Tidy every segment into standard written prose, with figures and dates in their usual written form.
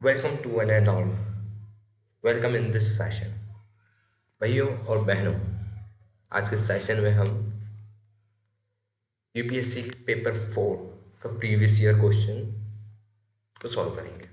Welcome to one and all. Welcome in this session. भाइयों और बहनों, आज के सेशन में हम यूपीएससी के पेपर 4 का प्रीवियस ईयर क्वेश्चन को सॉल्व करेंगे।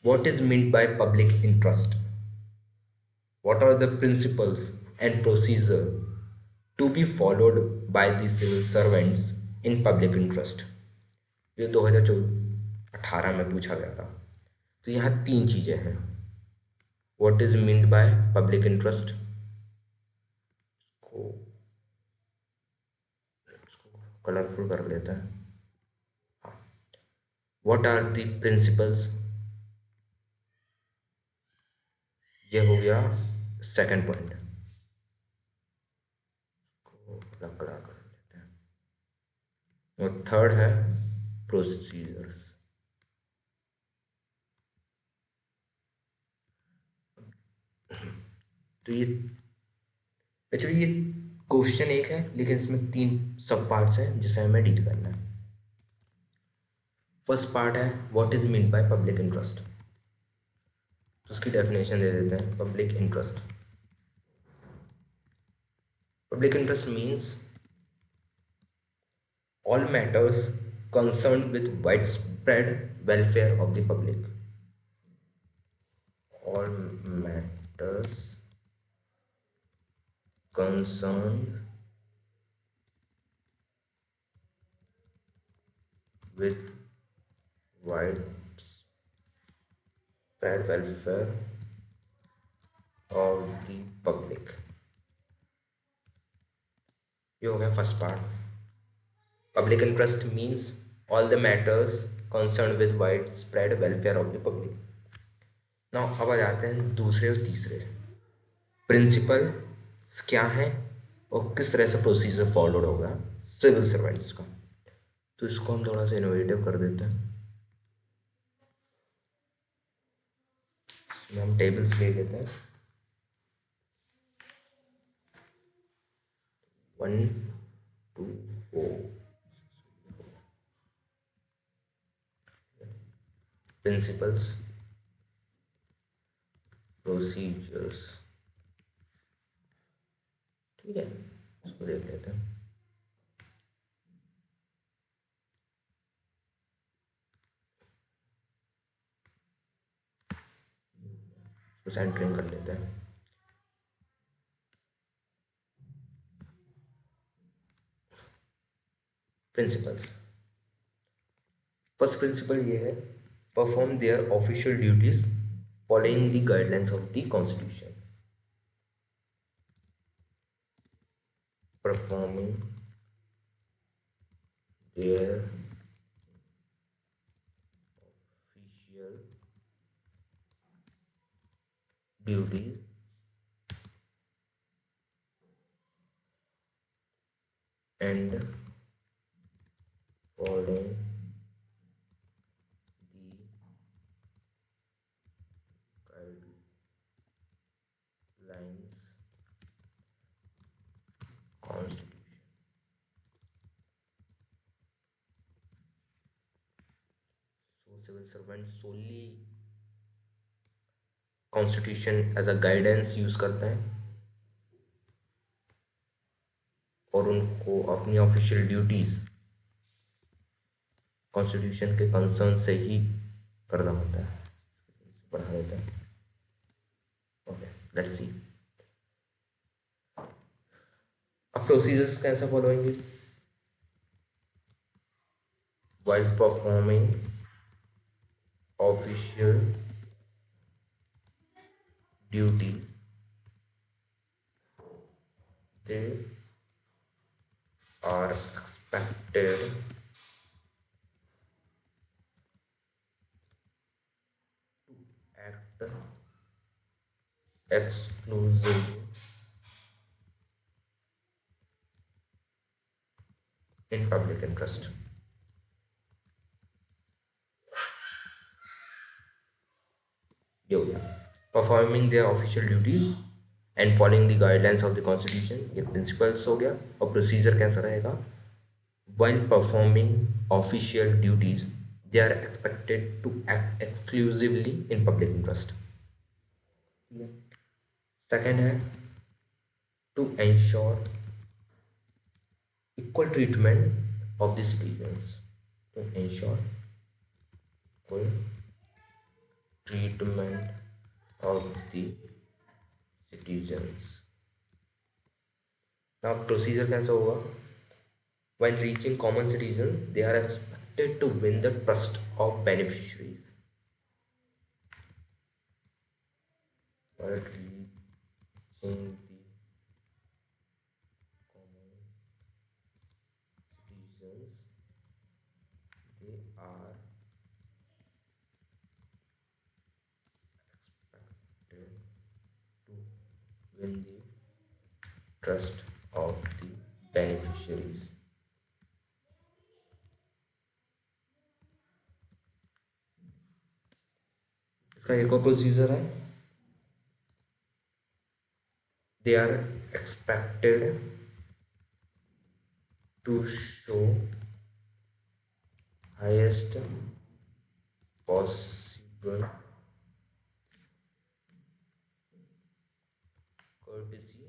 What is meant by public interest? What are the principles and procedure to be followed by the civil servants in public interest? ये 2018 में पूछा गया था। तो यहाँ तीन चीज़ें हैं। What is meant by public interest को कलरफुल कर लेते हैं। व्हाट आर द प्रिंसिपल्स, ये हो गया सेकंड पॉइंट को लकड़ा कर लेते हैं। और थर्ड है प्रोसीजर्स। तो ये एक्चुअली ये क्वेश्चन एक है, लेकिन इसमें तीन सब पार्ट्स हैं जिसे हमें डील करना है। फर्स्ट पार्ट है what is mean by public interest. तो उसकी डेफिनेशन दे देते हैं। Public interest means all matters concerned with widespread welfare of the public. All matters concerned with widespread welfare of the public. ये हो गया first part. Public interest means all the matters concern with wide spread welfare of the public. Now अब आ जाते हैं दूसरे और तीसरे principal क्या है और किस तरह से प्रोसीजर फॉलोड होगा सिविल सर्वेंट्स का। तो इसको हम थोड़ा सा इनोवेटिव कर देते हैं। इसमें हम टेबल्स ले लेते हैं। 1 2 4 प्रिंसिपल्स, प्रोसीजर्स। ठीक है, इसको देख लेते हैं। इसको सेंटरिंग कर लेते हैं। प्रिंसिपल्स, फर्स्ट प्रिंसिपल ये है perform their official duties following the guidelines of the constitution. Performing their official duties and following the guidelines constitution। So civil servants solely constitution as a guidance use करते हैं और उनको अपनी official duties constitution के concern से ही करना होता है। बढ़ा देते हैं। ओके, लेट्स सी अब प्रोसीजर्स कैसे फॉलो होंगे। while performing official duties they are expected to act exclusively in public interest। ये हो गया performing their official duties and following the guidelines of the constitution, ये प्रिंसिपल्स हो गया। और प्रोसीजर कैसा रहेगा, while performing official duties they are expected to act exclusively in public interest. Second है to ensure equal treatment of the citizens, to ensure equal treatment of the citizens. Now procedure कैसे होगा? While reaching common citizens, they are expected to win the trust of beneficiaries. While reaching the common citizens, they are expected to win the trust of the beneficiaries. इसका एक और procedure है, they are expected to show highest possible courtesy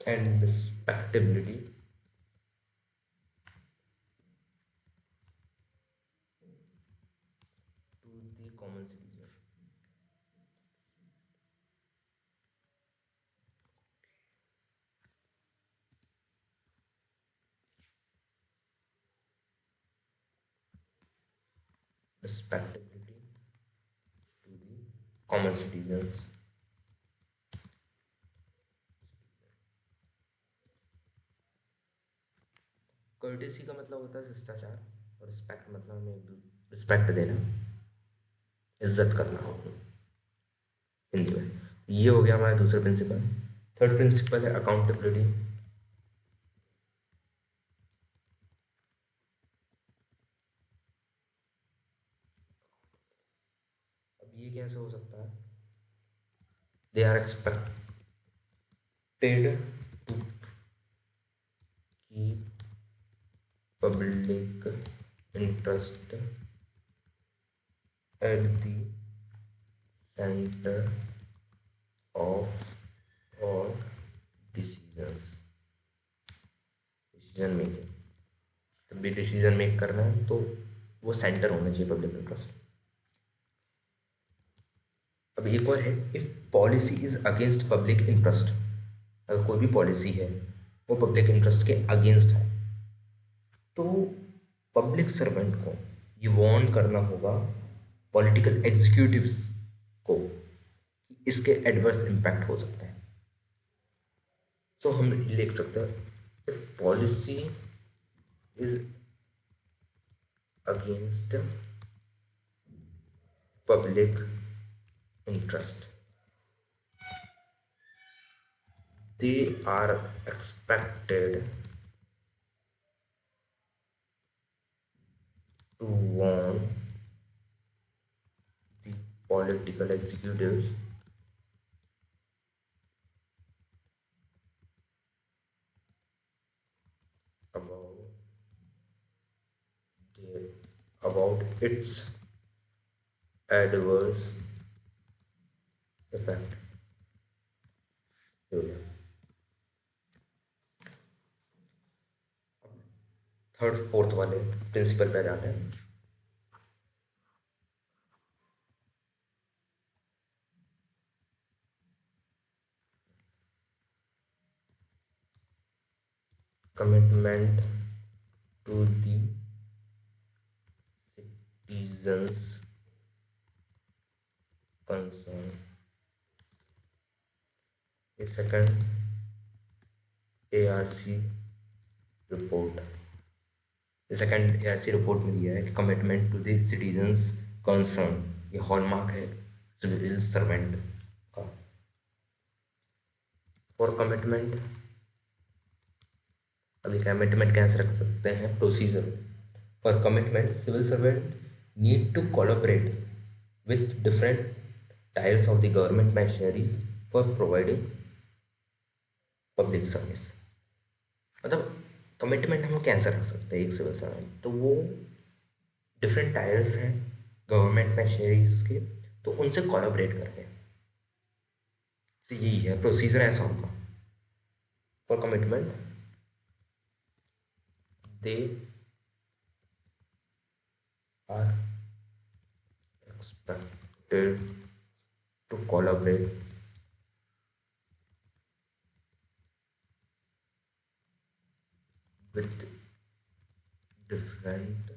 and respectability to the common citizen. Respectability to the common citizens. Courtesy का मतलब होता है शिष्टाचार, और रिस्पेक्ट मतलब हमें एक रिस्पेक्ट देना, इज्जत करना हिंदी में। ये हो गया हमारा दूसरा प्रिंसिपल। थर्ड प्रिंसिपल है अकाउंटेबिलिटी। अब ये कैसे हो सकता है? They are expected to keep public interest at the center of all decision making. जब भी डिसीजन मेक करना है तो वो सेंटर होना चाहिए पब्लिक इंटरेस्ट। अब एक और है, if policy is against public interest, अगर कोई भी पॉलिसी है वो पब्लिक इंटरेस्ट के अगेंस्ट है, तो पब्लिक सर्वेंट को ये वार्न करना होगा पॉलिटिकल एग्जीक्यूटिव्स को कि इसके एडवर्स इम्पैक्ट हो सकते हैं। तो हम लिख सकते हैं, if policy is against public interest, they are expected to warn the political executives about its adverse effect. Third fourth वाले प्रिंसिपल पे जाते हैं। Commitment to the citizens concern. ये second ARC report, second ARC report में दिया है कि commitment to the citizens concern, ये हॉलमार्क है सिविल सर्वेंट का। फॉर कमिटमेंट, अभी कमिटमेंट कैसे रख सकते हैं, procedure for commitment civil servant need to collaborate with different tiers of the government machineries for providing public service. मतलब कमिटमेंट हम कैसे रख सकते हैं एक सिविल सर्वेंट, तो वो डिफरेंट टायर्स हैं गवर्नमेंट मशीनरीज के, तो उनसे कोलैबोरेट करके, तो यही है प्रोसीजर ऐसा होगा for commitment. They are expected to collaborate with different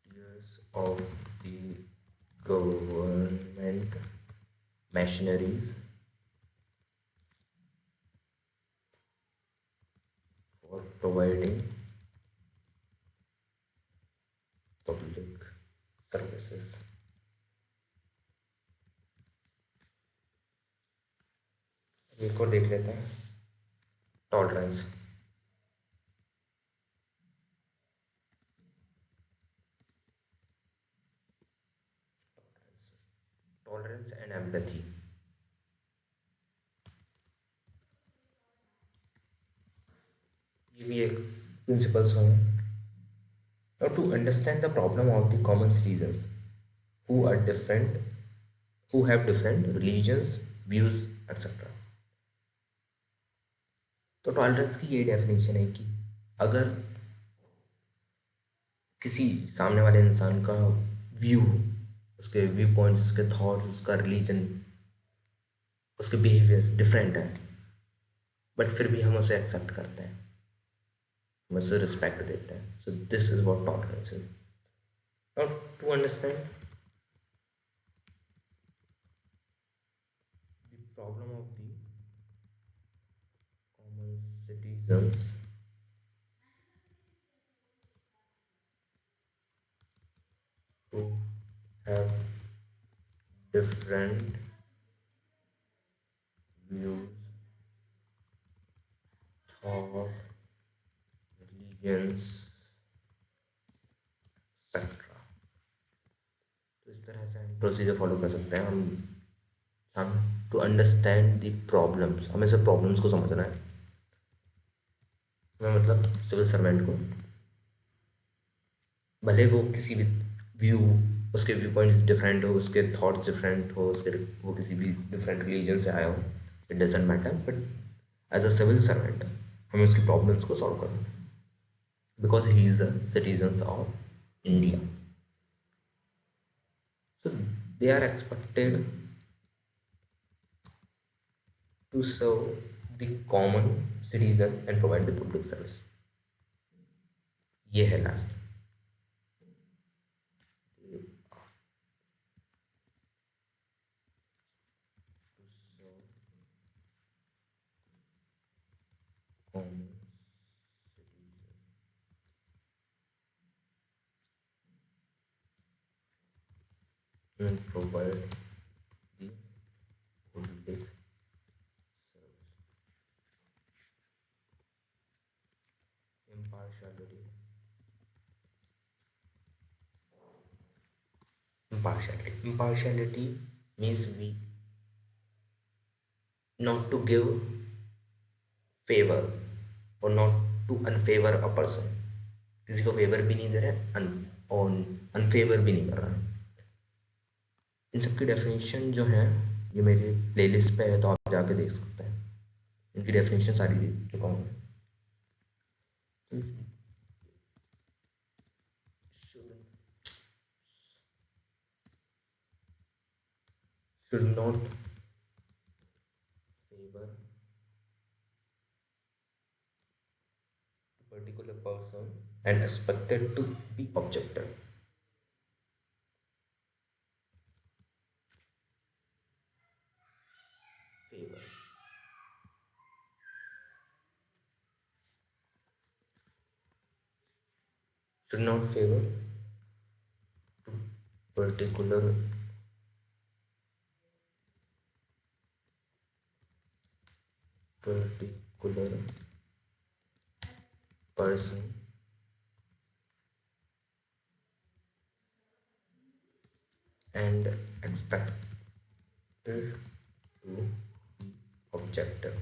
tiers of the government machineries for providing public services। एक और देख लेते हैं, टॉलरेंस। टॉलरेंस एंड एम्पैथी, ये भी एक प्रिंसिपल्स हैं। Now to understand the problem of the common citizens who are different, who have different religions, views, etc. तो टॉलरेंस की ये डेफिनेशन है कि अगर किसी सामने वाले इंसान का व्यू, उसके व्यू पॉइंट्स, उसके थॉट्स, उसका रिलीजन, उसके बिहेवियर्स डिफरेंट है, बट फिर भी हम उसे एक्सेप्ट करते हैं, हम उसे रिस्पेक्ट देते हैं। So this is what tolerance is. Now to understand the problem of the common citizens who have different views, thought, religions, etcetera. तो इस तरह से हम प्रोसीजर फॉलो कर सकते हैं। हम टू अंडरस्टैंड द प्रॉब्लम्स, हमें सिर्फ प्रॉब्लम्स को समझना है। हमें मतलब सिविल सर्वेंट को, भले वो किसी भी व्यू, उसके व्यू पॉइंट्स डिफरेंट हो, उसके थॉट्स डिफरेंट हो, उसके वो किसी भी डिफरेंट रिलीजन से आया हो, it doesn't matter, but as a civil servant हमें उसकी प्रॉब्लम्स को सॉल्व करना है, because he is a citizen of India. So they are expected to serve the common citizen and provide the public service। ये है last. common citizen and provide the public service। impartiality, impartiality means we not to give favor or not to unfavor a person, किसी को favour भी नहीं दे रहे और unfavour भी नहीं कर रहा है। इन सब की डेफिनेशन जो है ये मेरी प्लेलिस्ट पे है, तो आप जाके देख सकते हैं, इनकी डेफिनेशन सारी दे चुका हूँ। should not favor a particular person and expected to be objective। favor should not favor to particular person and expected to be objective।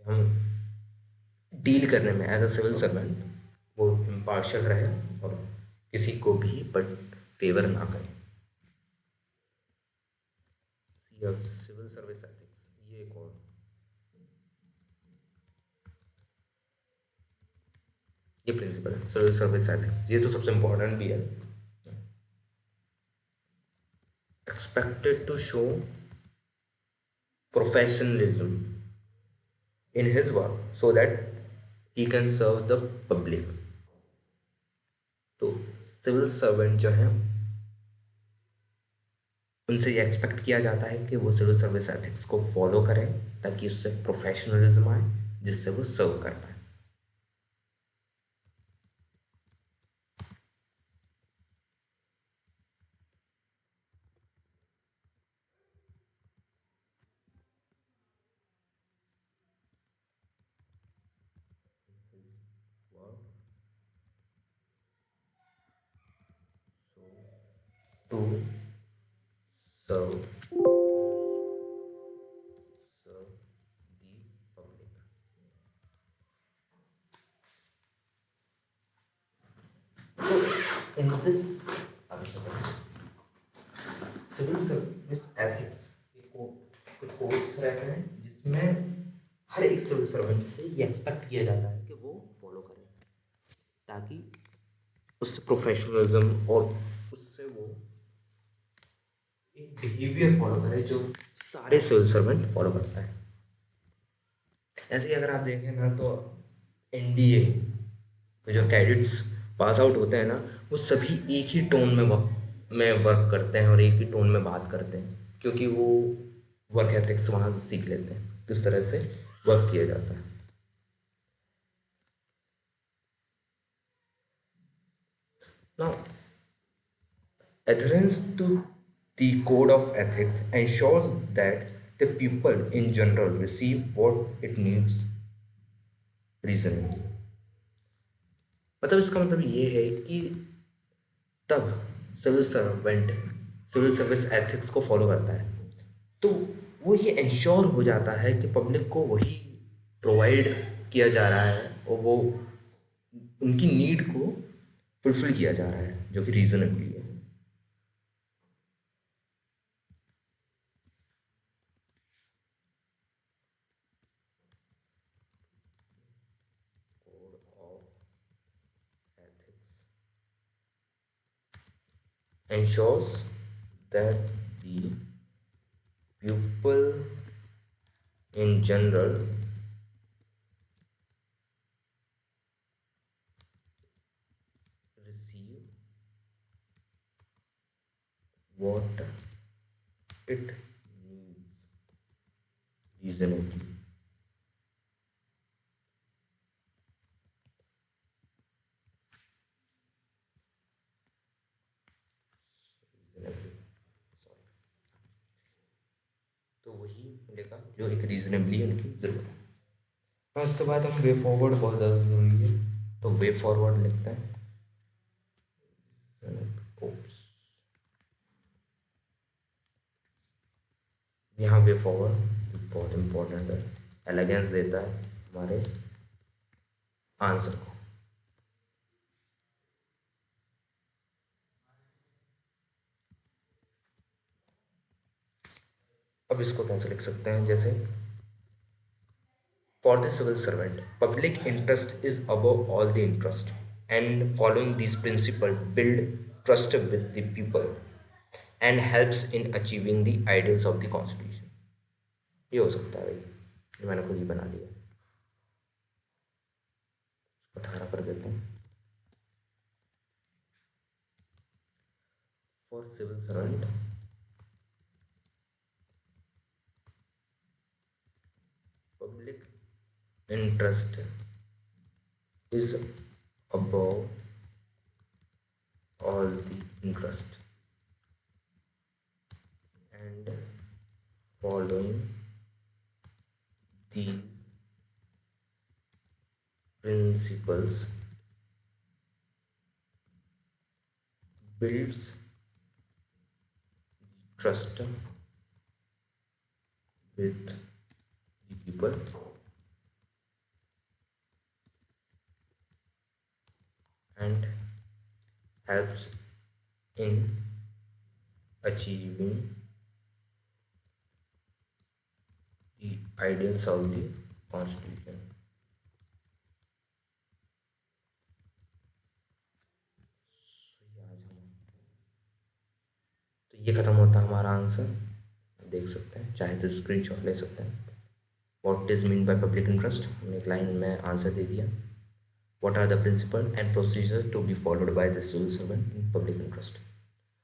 हम डील करने में एज अ सिविल सर्वेंट वो इम्पार्शियल रहे और किसी को भी बट फेवर ना करे। सी अब सिविल सर्विस एथिक्स, ये एक और, ये प्रिंसिपल है सिविल सर्विस एथिक्स, ये तो सबसे इम्पोर्टेंट भी है। Expected to show professionalism in his work so that he can serve the public। तो सिविल सर्वेंट जो है उनसे ये एक्सपेक्ट किया जाता है कि वो सिविल सर्विस एथिक्स को फॉलो करें ताकि उससे प्रोफेशनलिज्म आए जिससे वो सर्व कर पाए। To serve serve the public. In this civil service ethics के कुछ कोड्स रहते हैं जिसमें हर एक सिविल सर्वेंट से ये एक्सपेक्ट किया जाता है कि वो फॉलो करे ताकि उससे प्रोफेशनलिज्म और उससे वो एक बिहेवियर फॉलो करे जो सारे सिविल सर्वेंट फॉलो करता है। ऐसे ही अगर आप देखें ना तो एनडीए जो कैडेट्स पास आउट होते हैं ना वो सभी एक ही टोन में वर्क करते हैं और एक ही टोन में बात करते हैं क्योंकि वो वर्क एथिक्स वहाँ से सीख लेते हैं किस तरह से वर्क किया जाता है। Now adherence to the code of ethics ensures that the people in general receive what it needs reasonably। मतलब इसका मतलब ये है कि तब civil servant civil service ethics को फॉलो करता है तो वो ये इंश्योर हो जाता है कि पब्लिक को वही प्रोवाइड किया जा रहा है और वो उनकी नीड को फुलफिल किया जा रहा है जो कि रीजनेबली है। Code of ethics ensures that the people in general receive what it needs reasonably। तो वही मिलेगा जो एक रीजनेबली उनकी ज़रूरत है। और उसके बाद हम वे फॉरवर्ड बहुत ज़्यादा ज़रूरी है तो वे फॉरवर्ड लिखते हैं। ओप्स यहाँ वे फॉरवर्ड बहुत इम्पोर्टेंट है, एलिगेंस देता है हमारे आंसर को। अब इसको कैसे लिख सकते हैं, जैसे for the civil servant public interest is above all the interest and following this principle build trust with the people and helps in achieving the ideals of the constitution. ये हो सकता है भाई, ये मैंने खुद ही बना लिया, 18 कर देते हैं। For civil servant public interest is above all the interest and following these principles builds trust with the people helps in achieving the ideals of the constitution. तो ये ख़त्म होता है हमारा आंसर, देख सकते हैं, चाहे तो स्क्रीनशॉट ले सकते हैं। What is mean by public interest, हमने एक लाइन में आंसर दे दिया। What are the principle and procedure to be followed by the civil servant in public interest.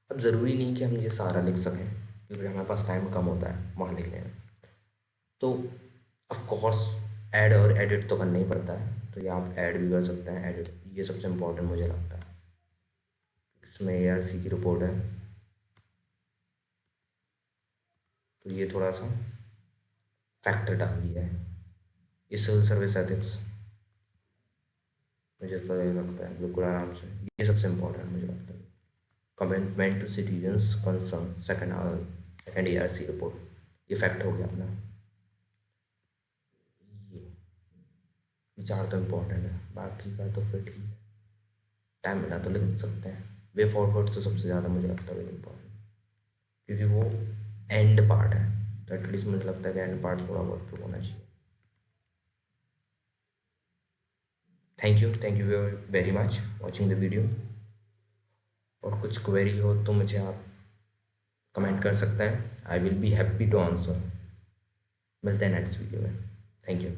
अब ज़रूरी नहीं कि हम ये सारा लिख सकें, क्योंकि हमारे पास टाइम कम होता है वहाँ लिखने में, तो ऑफ कोर्स ऐड और एडिट तो करना ही पड़ता है, तो ये आप ऐड भी कर सकते हैं, एडिट, ये सबसे इम्पोर्टेंट मुझे लगता है। इसमें ARC की रिपोर्ट है, तो ये थोड़ा सा फैक्टर डाल दिया है। ये सिविल सर्विस एथिक्स मुझे तो ये लगता है बिल्कुल आराम से, ये सबसे इम्पोर्टेंट मुझे लगता है। Commitment to citizens concern, second ARC report, ये फैक्ट हो गया अपना। ये विचार तो इम्पोर्टेंट है, बाकी का तो फिर ठीक है, टाइम मिला तो लिख सकते हैं। वे फॉरवर्ड तो सबसे ज़्यादा मुझे लगता है इम्पोर्टेंट, क्योंकि वो एंड पार्ट है, तो एटलीस्ट मुझे लगता है कि एंड पार्ट थोड़ा बहुत तो होना चाहिए। Thank you very much watching the video. और कुछ क्वेरी हो तो मुझे आप कमेंट कर सकते हैं, I will be happy to answer. मिलते हैं नेक्स्ट वीडियो में, थैंक यू।